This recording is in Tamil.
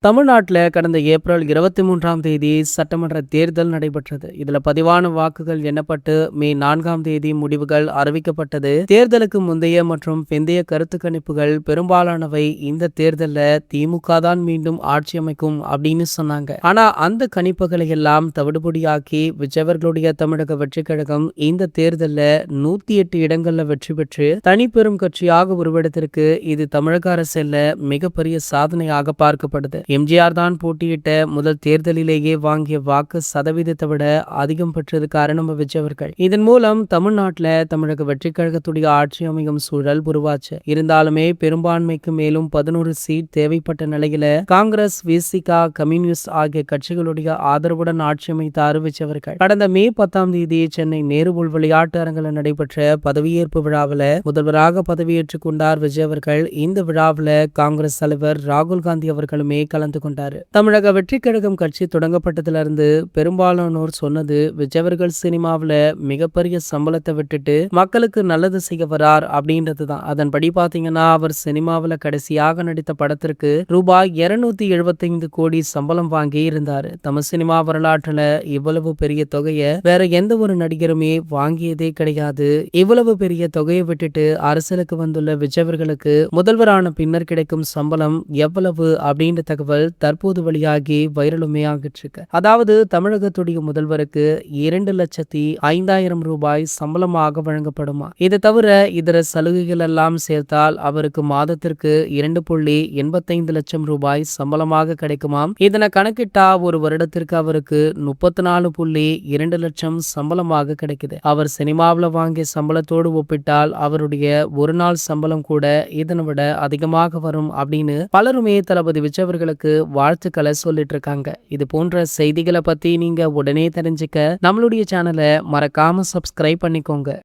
தமிழ்நாட்டில் கடந்த ஏப்ரல் 23ஆம் தேதி சட்டமன்ற தேர்தல் நடைபெற்றது. இதுல பதிவான வாக்குகள் எண்ணப்பட்டு மே 4ஆம் தேதி முடிவுகள் அறிவிக்கப்பட்டது. தேர்தலுக்கு முந்தைய மற்றும் பிந்தைய கருத்து கணிப்புகள் பெரும்பாலானவை இந்த தேர்தல்ல திமுக தான் மீண்டும் ஆட்சி அமைக்கும் அப்படின்னு சொன்னாங்க. ஆனா அந்த கணிப்புகளை எல்லாம் தவிடுபொடியாக்கி விஜயவர்களுடைய தமிழக வெற்றி கழகம் இந்த தேர்தல்ல 108 இடங்கள்ல வெற்றி பெற்று தனிப்பெரும் கட்சியாக உருவெடுத்திருக்கு. இது தமிழக அரசியல்ல மிகப்பெரிய சாதனையாக பார்க்கப்படுது. எம்ஜிஆர் தான் போட்டியிட்ட முதல் தேர்தலிலேயே வாங்கிய வாக்கு சதவீதத்தை விட அதிகம் பெற்றதுக்கு காரணம் விஜய் அவர்கள். இதன் மூலம் தமிழ்நாட்டில் தமிழக வெற்றி கழகத்துடைய ஆட்சி அமையும் சூழல் உருவாச்சு. இருந்தாலுமே பெரும்பான்மைக்கு மேலும் 11 சீட் தேவைப்பட்ட நிலையில காங்கிரஸ், விசிகா, கம்யூனிஸ்ட் ஆகிய கட்சிகளுடைய ஆதரவுடன் ஆட்சி அமைத்தார் விஜய் அவர்கள். கடந்த மே 10ஆம் தேதி சென்னை நேரு உள் விளையாட்டு அரங்கில் நடைபெற்ற பதவியேற்பு விழாவில் முதல்வராக பதவியேற்றுக் கொண்டார் விஜய் அவர்கள். இந்த விழாவில் காங்கிரஸ் தலைவர் ராகுல் காந்தி அவர்களுமே கலந்து கொண்டாரு. தமிழக வெற்றி கழகம் கட்சி தொடங்கப்பட்டதிலிருந்து பெரும்பாலானோர் சொன்னது விஜயவர்கள் சினிமாவில மிகப்பெரிய சம்பளத்தை விட்டுட்டு மக்களுக்கு நல்லது செய்ய வரார் அப்படின்றதுதான். அதன்படி பாத்தீங்கன்னா அவர் சினிமாவில கடைசியாக நடித்த படத்திற்கு ரூபாய் 275 கோடி சம்பளம் வாங்கி இருந்தாரு. தமிழ் சினிமா வரலாற்றுல இவ்வளவு பெரிய தொகையை வேற எந்த ஒரு நடிகருமே வாங்கியதே கிடையாது. இவ்வளவு பெரிய தொகையை விட்டுட்டு அரசியலுக்கு வந்துள்ள விஜயவர்களுக்கு முதல்வரான பின்னர் கிடைக்கும் சம்பளம் எவ்வளவு அப்படின்ற தகவல் தற்போது வெளியாகி வைரலுமே ஆகிட்டு இருக்கு. அதாவது தமிழகத்துடைய முதல்வருக்கு 2,05,000 ரூபாய் சம்பளமாக வழங்கப்படுமா. இது தவிர இதர சலுகைகள் எல்லாம் சேர்த்தால் அவருக்கு மாதத்திற்கு 2.85 லட்சம் ரூபாய் சம்பளமாக கிடைக்குமாம். இதனை கணக்கிட்டா ஒரு வருடத்திற்கு அவருக்கு 34.2 லட்சம் சம்பளமாக கிடைக்குது. அவர் சினிமாவில் வாங்கிய சம்பளத்தோடு ஒப்பிட்டால் அவருடைய ஒரு நாள் சம்பளம் கூட இதனை விட அதிகமாக வரும் அப்படின்னு பலருமே தளபதி விஜய் அவர்களுக்கு வாழ்த்துக்களை சொல்லிட்டு இருக்காங்க. இது போன்ற செய்திகளை பத்தி நீங்க உடனே தெரிஞ்சுக்க நம்மளுடைய சேனலை மறக்காம சப்ஸ்கிரைப் பண்ணிக்கோங்க.